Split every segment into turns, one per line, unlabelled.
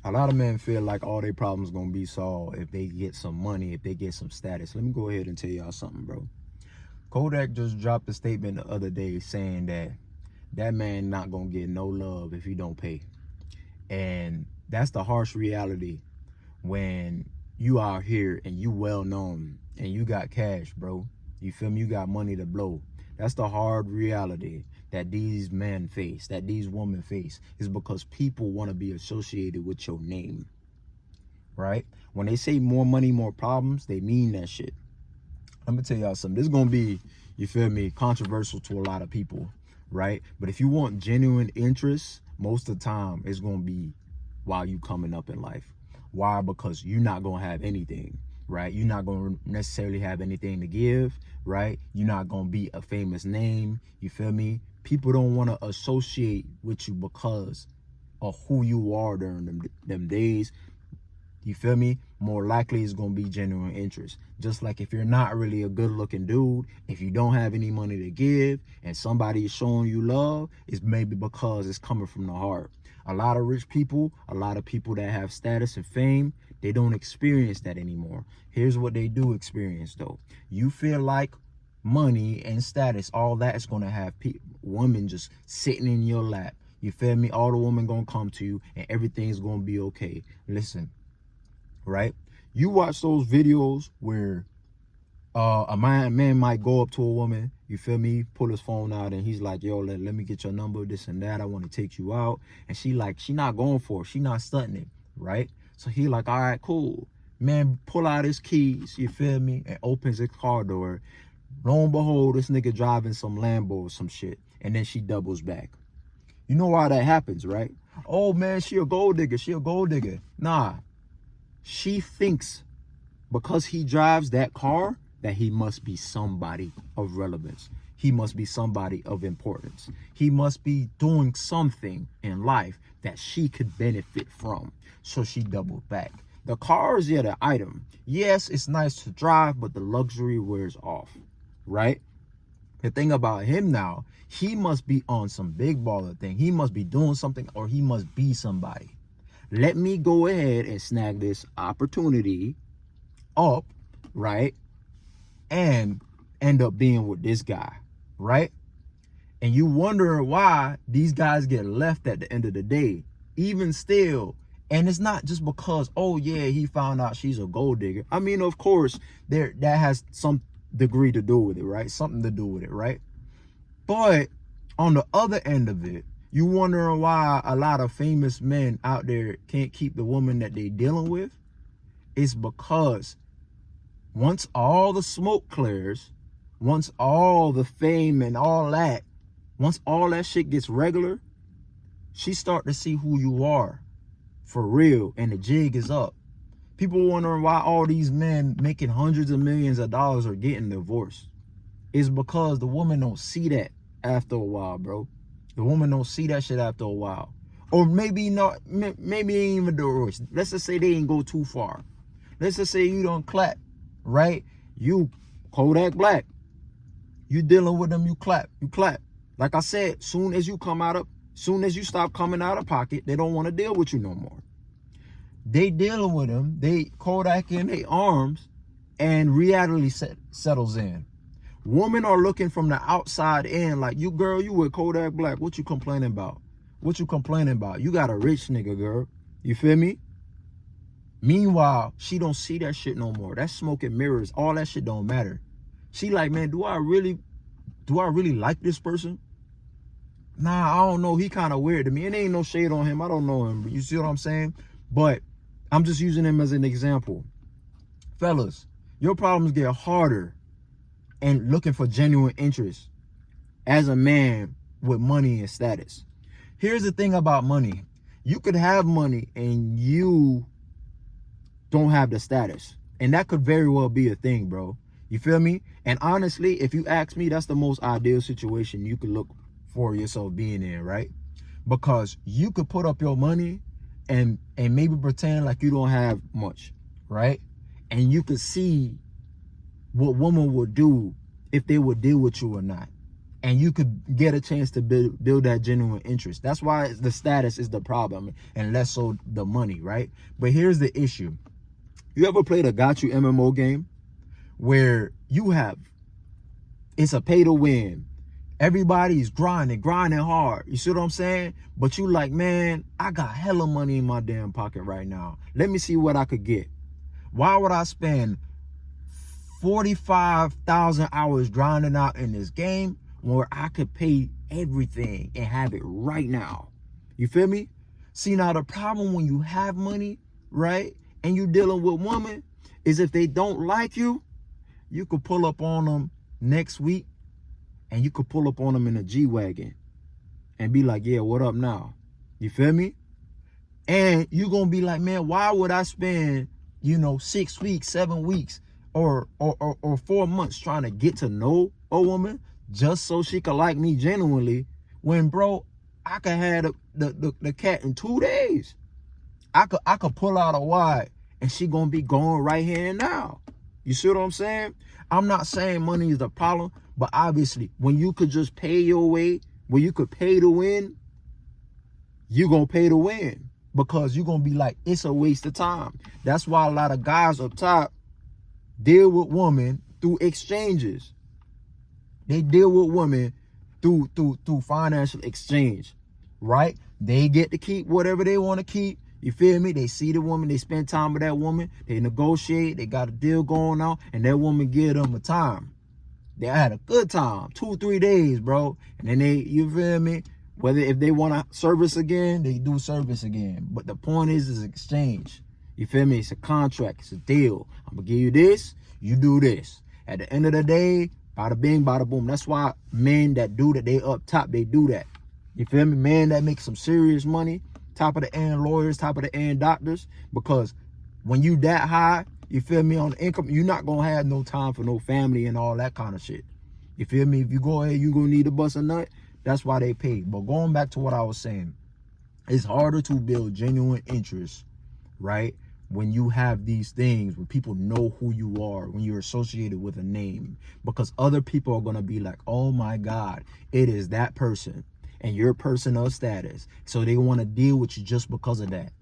A lot of men feel like all their problems gonna be solved if they get some money, if they get some status. Let me go ahead and tell y'all something, bro. Kodak just dropped a statement the other day saying that that man not gonna get no love if he don't pay. And that's the harsh reality when you out here and you well known and you got cash, bro. You feel me? You got money to blow. That's the hard reality that these men face, that these women face, is because people want to be associated with your name, right? When they say more money, more problems, they mean that shit. Let me tell y'all something. This is going to be, you feel me, controversial to a lot of people, right? But if you want genuine interest, most of the time it's going to be while you coming up in life. Why? Because you're not going to have anything, right? You're not going to necessarily have anything to give, right? You're not going to be a famous name. You feel me? People don't want to associate with you because of who you are during them days. You feel me? More likely it's going to be genuine interest. Just like if you're not really a good looking dude, if you don't have any money to give and somebody is showing you love, it's maybe because it's coming from the heart. A lot of rich people, a lot of people that have status and fame, they don't experience that anymore. Here's what they do experience though. You feel like money and status, all that is going to have women just sitting in your lap. You feel me? All the women going to come to you and everything's going to be okay. Listen, right? You watch those videos where a man might go up to a woman, you feel me, pull his phone out and he's like, yo, let me get your number, this and that, I want to take you out. And she not going for it, she not stunting it, right? So he like, all right, cool. Man pull out his keys, you feel me, and opens his car door. Lo and behold, this nigga driving some Lambo or some shit, and then she doubles back. You know why that happens, right? Oh man, she a gold digger, she a gold digger. Nah, she thinks because he drives that car that he must be somebody of relevance. He must be somebody of importance. He must be doing something in life that she could benefit from. So she doubled back. The car is yet an item. Yes, it's nice to drive, but the luxury wears off, right? The thing about him now, he must be on some big baller thing. He must be doing something or he must be somebody. Let me go ahead and snag this opportunity up, right? And end up being with this guy, right? And you wonder why these guys get left at the end of the day, even still. And it's not just because, oh yeah, he found out she's a gold digger. I mean, of course, that has some degree to do with it, right? Something to do with it, right? But on the other end of it, you wondering why a lot of famous men out there can't keep the woman that they dealing with? It's because once all the smoke clears, once all the fame and all that, once all that shit gets regular, she start to see who you are for real, and the jig is up. People wondering why all these men making hundreds of millions of dollars are getting divorced. It's because the woman don't see that after a while, bro. The woman don't see that shit after a while. Or maybe not, maybe ain't even divorced. Let's just say they ain't go too far. Let's just say you don't clap, right? You Kodak Black. You dealing with them, you clap. Like I said, soon as you stop coming out of pocket, they don't want to deal with you no more. They dealing with them, they Kodak in their arms, and reality settles in. Women are looking from the outside in like, you girl, you with Kodak Black, what you complaining about? What you complaining about? You got a rich nigga, girl. You feel me? Meanwhile, she don't see that shit no more. That's smoke and mirrors. All that shit don't matter. She like, man, do I really like this person? Nah, I don't know. He kind of weird to me. It ain't no shade on him. I don't know him. You see what I'm saying? But I'm just using him as an example. Fellas, your problems get harder and looking for genuine interest as a man with money and status. Here's the thing about money. You could have money and you don't have the status. And that could very well be a thing, bro. You feel me? And honestly, if you ask me, that's the most ideal situation you could look for yourself being in, right? Because you could put up your money and maybe pretend like you don't have much, right? And you could see what women would do if they would deal with you or not. and you could get a chance to build that genuine interest. That's why the status is the problem and less so the money, right? But here's the issue. You ever played a got you MMO game where it's a pay to win? Everybody's grinding hard. You see what I'm saying? But you like, man, I got hella money in my damn pocket right now. Let me see what I could get. Why would I spend 45,000 hours grinding out in this game where I could pay everything and have it right now? You feel me? See, now the problem when you have money, right, and you dealing with women is if they don't like you, you could pull up on them next week and you could pull up on them in a G-Wagon and be like, yeah, what up now? You feel me? And you're going to be like, man, why would I spend, 6 weeks, 7 weeks, or 4 months trying to get to know a woman just so she could like me genuinely when, bro, I could have the cat in 2 days. I could pull out a wide and she gonna be going right here and now. You see what I'm saying? I'm not saying money is the problem, but obviously when you could just pay your way, when you could pay to win, you gonna pay to win because you're gonna be like, it's a waste of time. That's why a lot of guys up top deal with women through exchanges. They deal with women through financial exchange, right? They get to keep whatever they want to keep. You feel me? They see the woman, they spend time with that woman, they negotiate, they got a deal going on, and that woman give them a time. They had a good time, 2-3 days, bro. And then you feel me? Whether if they want to service again, they do service again. But the point is exchange. You feel me? It's a contract, it's a deal. I'm gonna give you this, you do this. At the end of the day, bada bing, bada boom. That's why men that do that, they up top, they do that. You feel me? Men that make some serious money, top of the end lawyers, top of the end doctors, because when you that high, you feel me, on the income, you're not gonna have no time for no family and all that kind of shit. You feel me? If you go ahead, you gonna need to bust a nut. That's why they pay. But going back to what I was saying, it's harder to build genuine interest, right? When you have these things, when people know who you are, when you're associated with a name, because other people are gonna be like, oh my God, it is that person. And you're a person of status. So they want to deal with you just because of that.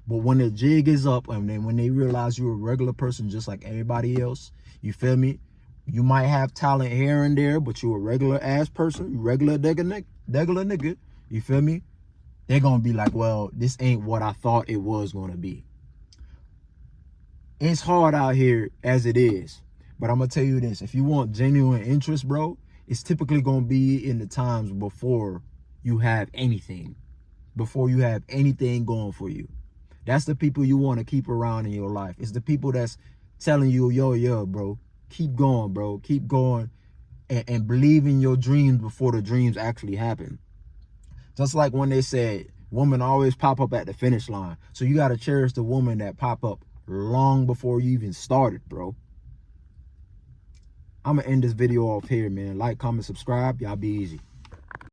But when the jig is up and then when they realize you're a regular person just like everybody else, you feel me? You might have talent here and there, but you're a regular ass person, regular nigga, you feel me? They're going to be like, well, this ain't what I thought it was going to be. It's hard out here as it is. But I'm going to tell you this. If you want genuine interest, bro, it's typically going to be in the times before you have anything, before you have anything going for you. That's the people you want to keep around in your life. It's the people that's telling you, yo, bro, keep going, bro. Keep going and believe in your dreams before the dreams actually happen. Just like when they said, women always pop up at the finish line. So you got to cherish the woman that pop up long before you even started, bro. I'm going to end this video off here, man. Like, comment, subscribe. Y'all be easy.